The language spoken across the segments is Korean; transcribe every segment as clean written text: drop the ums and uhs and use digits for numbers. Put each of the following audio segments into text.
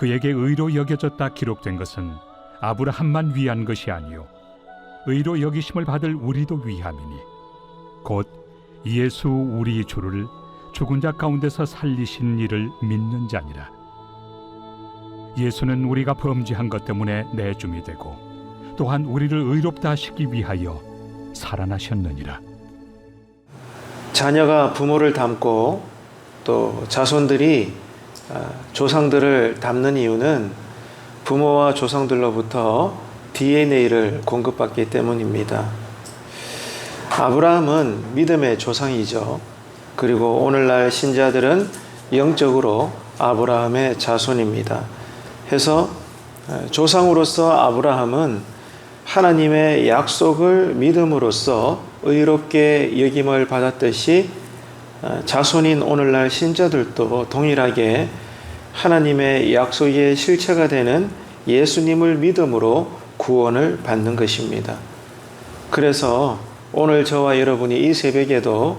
그에게 의로 여겨졌다 기록된 것은 아브라함만 위한 것이 아니요 의로 여기심을 받을 우리도 위함이니 곧 예수 우리 주를 죽은 자 가운데서 살리신 이를 믿는 자니라. 예수는 우리가 범죄한 것 때문에 내줌이 되고 또한 우리를 의롭다 하시기 위하여 살아나셨느니라. 자녀가 부모를 닮고 또 자손들이 조상들을 닮는 이유는 부모와 조상들로부터 DNA를 공급받기 때문입니다. 아브라함은 믿음의 조상이죠. 그리고 오늘날 신자들은 영적으로 아브라함의 자손입니다. 해서 조상으로서 아브라함은 하나님의 약속을 믿음으로써 의롭게 여김을 받았듯이 자손인 오늘날 신자들도 동일하게 하나님의 약속의 실체가 되는 예수님을 믿음으로 구원을 받는 것입니다. 그래서 오늘 저와 여러분이 이 새벽에도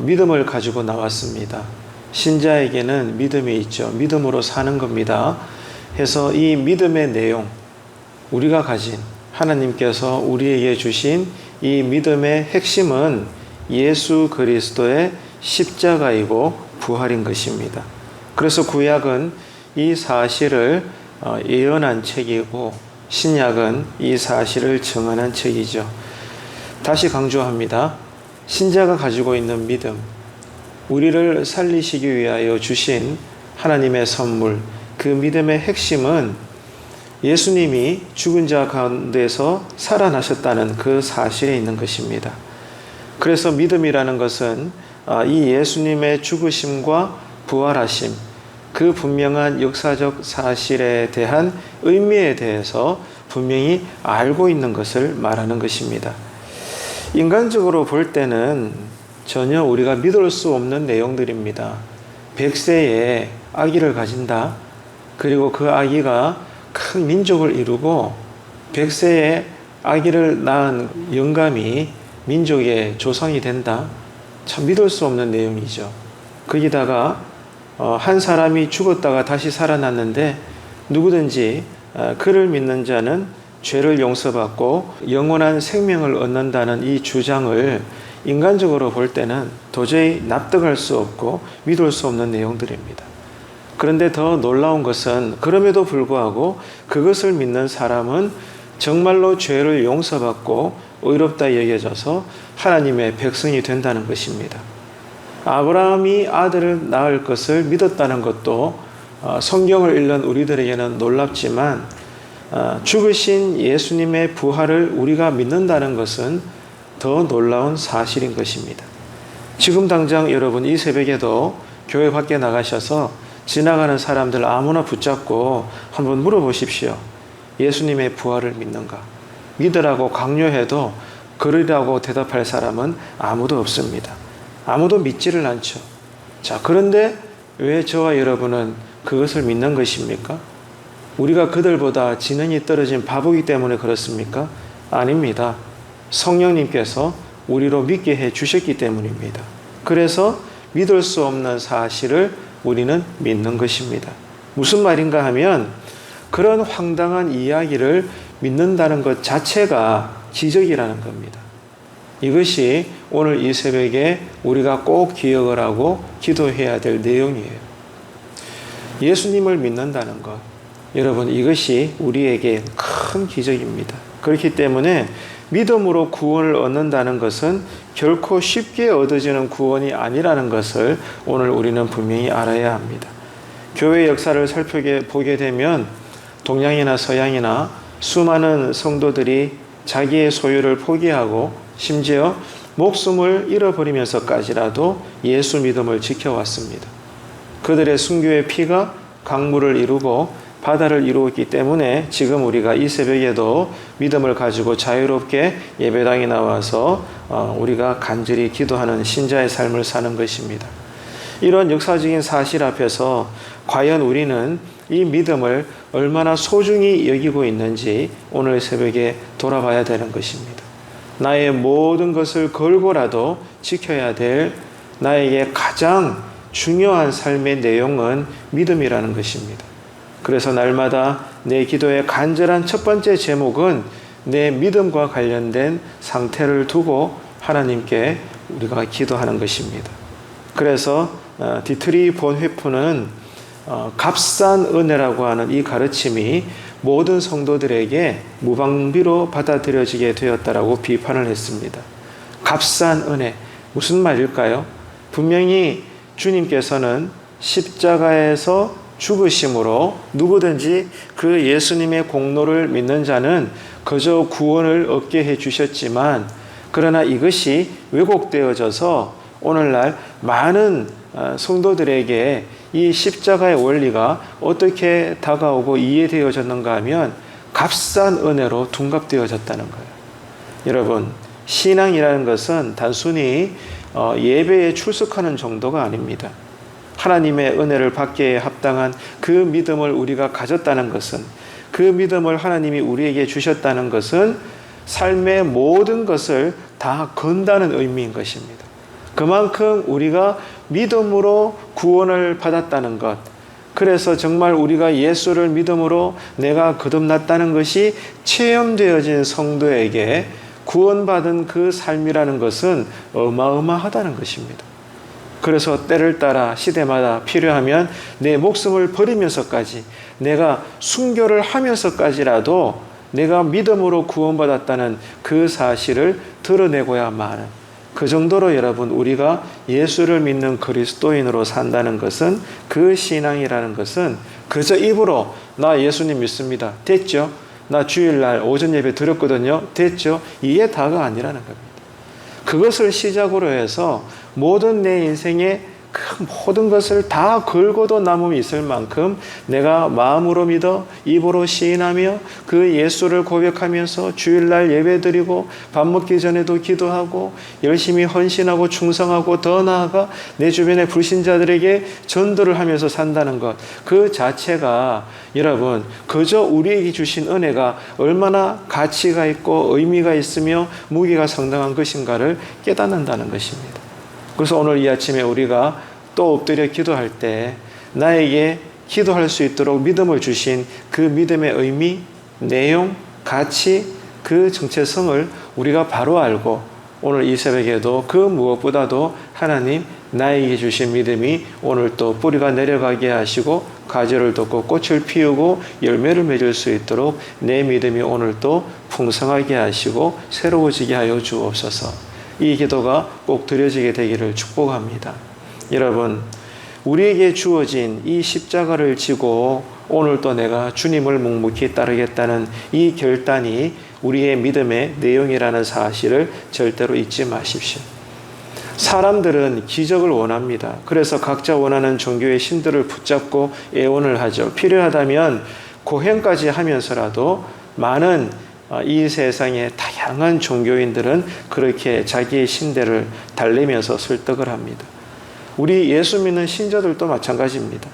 믿음을 가지고 나왔습니다. 신자에게는 믿음이 있죠. 믿음으로 사는 겁니다. 해서 이 믿음의 내용, 우리가 가진 하나님께서 우리에게 주신 이 믿음의 핵심은 예수 그리스도의 십자가이고 부활인 것입니다. 그래서 구약은 이 사실을 예언한 책이고 신약은 이 사실을 증언한 책이죠. 다시 강조합니다. 신자가 가지고 있는 믿음, 우리를 살리시기 위하여 주신 하나님의 선물, 그 믿음의 핵심은 예수님이 죽은 자 가운데서 살아나셨다는 그 사실에 있는 것입니다. 그래서 믿음이라는 것은 이 예수님의 죽으심과 부활하심, 그 분명한 역사적 사실에 대한 의미에 대해서 분명히 알고 있는 것을 말하는 것입니다. 인간적으로 볼 때는 전혀 우리가 믿을 수 없는 내용들입니다. 100세에 아기를 가진다. 그리고 그 아기가 큰 민족을 이루고 100세에 아기를 낳은 영감이 민족의 조상이 된다. 참 믿을 수 없는 내용이죠. 거기다가 한 사람이 죽었다가 다시 살아났는데 누구든지 그를 믿는 자는 죄를 용서받고 영원한 생명을 얻는다는 이 주장을 인간적으로 볼 때는 도저히 납득할 수 없고 믿을 수 없는 내용들입니다. 그런데 더 놀라운 것은 그럼에도 불구하고 그것을 믿는 사람은 정말로 죄를 용서받고 의롭다 여겨져서 하나님의 백성이 된다는 것입니다. 아브라함이 아들을 낳을 것을 믿었다는 것도 성경을 읽는 우리들에게는 놀랍지만 죽으신 예수님의 부활을 우리가 믿는다는 것은 더 놀라운 사실인 것입니다. 지금 당장 여러분 이 새벽에도 교회 밖에 나가셔서 지나가는 사람들 아무나 붙잡고 한번 물어보십시오. 예수님의 부활을 믿는가? 믿으라고 강요해도 그러라고 대답할 사람은 아무도 없습니다. 아무도 믿지를 않죠. 자, 그런데 왜 저와 여러분은 그것을 믿는 것입니까? 우리가 그들보다 지능이 떨어진 바보이기 때문에 그렇습니까? 아닙니다. 성령님께서 우리로 믿게 해 주셨기 때문입니다. 그래서 믿을 수 없는 사실을 우리는 믿는 것입니다. 무슨 말인가 하면 그런 황당한 이야기를 믿는다는 것 자체가 기적이라는 겁니다. 이것이 오늘 이 새벽에 우리가 꼭 기억을 하고 기도해야 될 내용이에요. 예수님을 믿는다는 것, 여러분 이것이 우리에게 큰 기적입니다. 그렇기 때문에 믿음으로 구원을 얻는다는 것은 결코 쉽게 얻어지는 구원이 아니라는 것을 오늘 우리는 분명히 알아야 합니다. 교회 역사를 살펴보게 되면 동양이나 서양이나 수많은 성도들이 자기의 소유를 포기하고 심지어 목숨을 잃어버리면서까지라도 예수 믿음을 지켜왔습니다. 그들의 순교의 피가 강물을 이루고 바다를 이루었기 때문에 지금 우리가 이 새벽에도 믿음을 가지고 자유롭게 예배당에 나와서 우리가 간절히 기도하는 신자의 삶을 사는 것입니다. 이런 역사적인 사실 앞에서 과연 우리는 이 믿음을 얼마나 소중히 여기고 있는지 오늘 새벽에 돌아봐야 되는 것입니다. 나의 모든 것을 걸고라도 지켜야 될 나에게 가장 중요한 삶의 내용은 믿음이라는 것입니다. 그래서 날마다 내 기도의 간절한 첫 번째 제목은 내 믿음과 관련된 상태를 두고 하나님께 우리가 기도하는 것입니다. 그래서 디트리 본회프는 값싼 은혜라고 하는 이 가르침이 모든 성도들에게 무방비로 받아들여지게 되었다라고 비판을 했습니다. 값싼 은혜, 무슨 말일까요? 분명히 주님께서는 십자가에서 죽으심으로 누구든지 그 예수님의 공로를 믿는 자는 그저 구원을 얻게 해주셨지만, 그러나 이것이 왜곡되어져서 오늘날 많은 성도들에게 이 십자가의 원리가 어떻게 다가오고 이해되어졌는가 하면 값싼 은혜로 둔갑되어졌다는 거예요. 여러분, 신앙이라는 것은 단순히 예배에 출석하는 정도가 아닙니다. 하나님의 은혜를 받기에 합당한 그 믿음을 우리가 가졌다는 것은, 그 믿음을 하나님이 우리에게 주셨다는 것은 삶의 모든 것을 다 건다는 의미인 것입니다. 그만큼 우리가 믿음으로 구원을 받았다는 것, 그래서 정말 우리가 예수를 믿음으로 내가 거듭났다는 것이 체험되어진 성도에게 구원받은 그 삶이라는 것은 어마어마하다는 것입니다. 그래서 때를 따라 시대마다 필요하면 내 목숨을 버리면서까지, 내가 순교를 하면서까지라도 내가 믿음으로 구원받았다는 그 사실을 드러내고야만 하는, 그 정도로 여러분, 우리가 예수를 믿는 그리스도인으로 산다는 것은, 그 신앙이라는 것은 그저 입으로 나 예수님 믿습니다, 됐죠? 나 주일날 오전 예배 드렸거든요, 됐죠? 이게 다가 아니라는 겁니다. 그것을 시작으로 해서 모든 내 인생의 그 모든 것을 다 걸고도 남음이 있을 만큼 내가 마음으로 믿어 입으로 시인하며 그 예수를 고백하면서 주일날 예배드리고 밥 먹기 전에도 기도하고 열심히 헌신하고 충성하고 더 나아가 내 주변의 불신자들에게 전도를 하면서 산다는 것, 그 자체가 여러분 그저 우리에게 주신 은혜가 얼마나 가치가 있고 의미가 있으며 무게가 상당한 것인가를 깨닫는다는 것입니다. 그래서 오늘 이 아침에 우리가 또 엎드려 기도할 때 나에게 기도할 수 있도록 믿음을 주신 그 믿음의 의미, 내용, 가치, 그 정체성을 우리가 바로 알고 오늘 이 새벽에도 그 무엇보다도 하나님 나에게 주신 믿음이 오늘 또 뿌리가 내려가게 하시고 가지를 돋고 꽃을 피우고 열매를 맺을 수 있도록 내 믿음이 오늘 또 풍성하게 하시고 새로워지게 하여 주옵소서. 이 기도가 꼭 드려지게 되기를 축복합니다. 여러분, 우리에게 주어진 이 십자가를 지고 오늘 또 내가 주님을 묵묵히 따르겠다는 이 결단이 우리의 믿음의 내용이라는 사실을 절대로 잊지 마십시오. 사람들은 기적을 원합니다. 그래서 각자 원하는 종교의 신들을 붙잡고 애원을 하죠. 필요하다면 고행까지 하면서라도 많은 이 세상의 다양한 종교인들은 그렇게 자기의 신대를 달래면서 설득을 합니다. 우리 예수 믿는 신자들도 마찬가지입니다.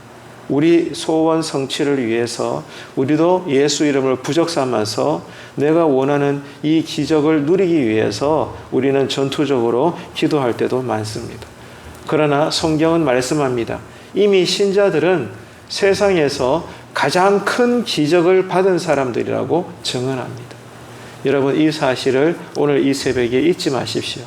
우리 소원 성취를 위해서 우리도 예수 이름을 부적 삼아서 내가 원하는 이 기적을 누리기 위해서 우리는 전투적으로 기도할 때도 많습니다. 그러나 성경은 말씀합니다. 이미 신자들은 세상에서 가장 큰 기적을 받은 사람들이라고 증언합니다. 여러분, 이 사실을 오늘 이 새벽에 잊지 마십시오.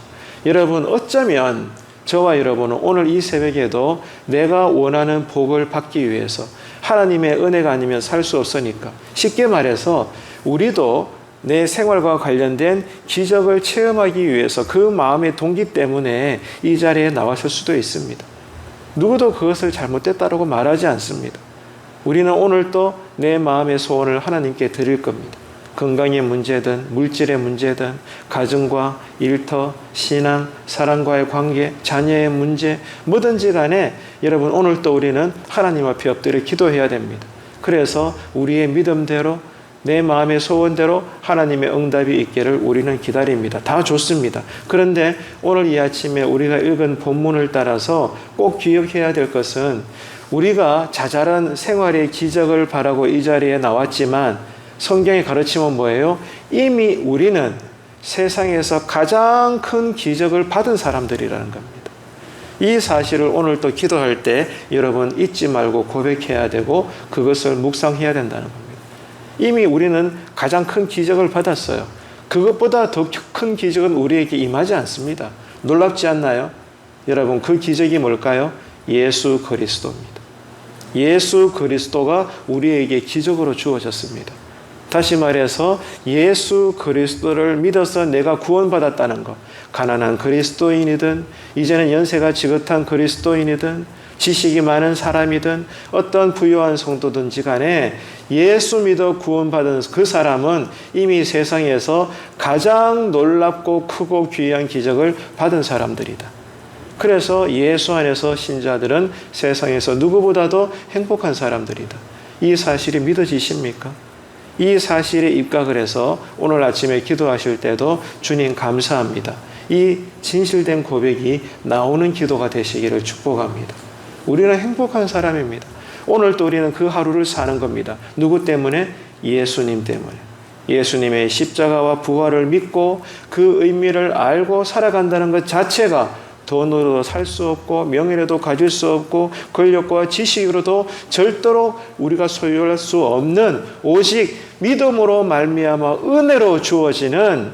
여러분, 어쩌면 저와 여러분은 오늘 이 새벽에도 내가 원하는 복을 받기 위해서 하나님의 은혜가 아니면 살 수 없으니까, 쉽게 말해서 우리도 내 생활과 관련된 기적을 체험하기 위해서 그 마음의 동기 때문에 이 자리에 나왔을 수도 있습니다. 누구도 그것을 잘못됐다고 말하지 않습니다. 우리는 오늘 또 내 마음의 소원을 하나님께 드릴 겁니다. 건강의 문제든 물질의 문제든 가정과 일터, 신앙, 사랑과의 관계, 자녀의 문제, 뭐든지 간에 여러분 오늘 또 우리는 하나님 앞에 엎드려 기도해야 됩니다. 그래서 우리의 믿음대로 내 마음의 소원대로 하나님의 응답이 있기를 우리는 기다립니다. 다 좋습니다. 그런데 오늘 이 아침에 우리가 읽은 본문을 따라서 꼭 기억해야 될 것은 우리가 자잘한 생활의 기적을 바라고 이 자리에 나왔지만 성경의 가르침은 뭐예요? 이미 우리는 세상에서 가장 큰 기적을 받은 사람들이라는 겁니다. 이 사실을 오늘 또 기도할 때 여러분 잊지 말고 고백해야 되고 그것을 묵상해야 된다는 겁니다. 이미 우리는 가장 큰 기적을 받았어요. 그것보다 더 큰 기적은 우리에게 임하지 않습니다. 놀랍지 않나요? 여러분, 그 기적이 뭘까요? 예수 그리스도입니다. 예수 그리스도가 우리에게 기적으로 주어졌습니다. 다시 말해서 예수 그리스도를 믿어서 내가 구원받았다는 것, 가난한 그리스도인이든 이제는 연세가 지긋한 그리스도인이든 지식이 많은 사람이든 어떤 부유한 성도든지 간에 예수 믿어 구원받은 그 사람은 이미 세상에서 가장 놀랍고 크고 귀한 기적을 받은 사람들이다. 그래서 예수 안에서 신자들은 세상에서 누구보다도 행복한 사람들이다. 이 사실이 믿어지십니까? 이 사실에 입각을 해서 오늘 아침에 기도하실 때도 주님 감사합니다. 이 진실된 고백이 나오는 기도가 되시기를 축복합니다. 우리는 행복한 사람입니다. 오늘 또 우리는 그 하루를 사는 겁니다. 누구 때문에? 예수님 때문에. 예수님의 십자가와 부활을 믿고 그 의미를 알고 살아간다는 것 자체가 돈으로도 살 수 없고 명예로도 가질 수 없고 권력과 지식으로도 절대로 우리가 소유할 수 없는 오직 믿음으로 말미암아 은혜로 주어지는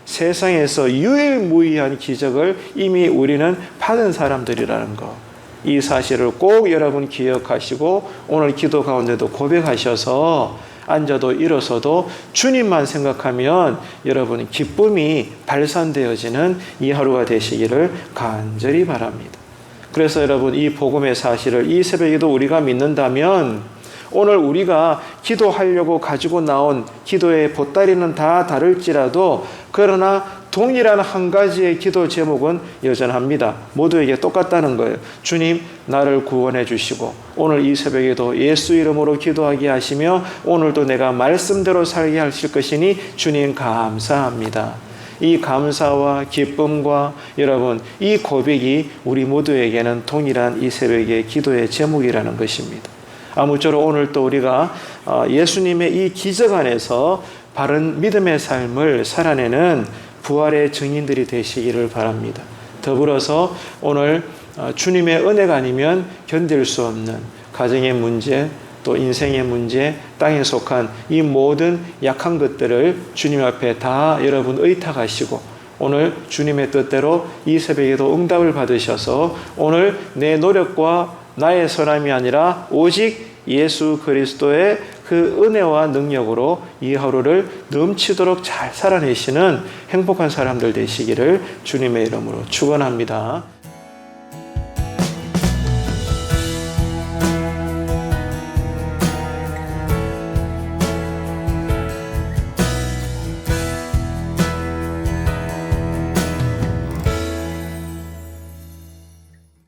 세상에서 유일무이한 기적을 이미 우리는 받은 사람들이라는 것. 이 사실을 꼭 여러분 기억하시고 오늘 기도 가운데도 고백하셔서 앉아도 일어서도 주님만 생각하면 여러분 기쁨이 발산되어지는 이 하루가 되시기를 간절히 바랍니다. 그래서 여러분 이 복음의 사실을 이 새벽에도 우리가 믿는다면 오늘 우리가 기도하려고 가지고 나온 기도의 보따리는 다 다를지라도 그러나 동일한 한 가지의 기도 제목은 여전합니다. 모두에게 똑같다는 거예요. 주님, 나를 구원해 주시고 오늘 이 새벽에도 예수 이름으로 기도하게 하시며 오늘도 내가 말씀대로 살게 하실 것이니 주님 감사합니다. 이 감사와 기쁨과 여러분 이 고백이 우리 모두에게는 동일한 이 새벽의 기도의 제목이라는 것입니다. 아무쪼록 오늘 또 우리가 예수님의 이 기적 안에서 바른 믿음의 삶을 살아내는 부활의 증인들이 되시기를 바랍니다. 더불어서 오늘 주님의 은혜가 아니면 견딜 수 없는 가정의 문제, 또 인생의 문제, 땅에 속한 이 모든 약한 것들을 주님 앞에 다 여러분 의탁하시고 오늘 주님의 뜻대로 이 새벽에도 응답을 받으셔서 오늘 내 노력과 나의 선함이 아니라 오직 예수 그리스도의 그 은혜와 능력으로 이 하루를 넘치도록 잘 살아내시는 행복한 사람들 되시기를 주님의 이름으로 축원합니다.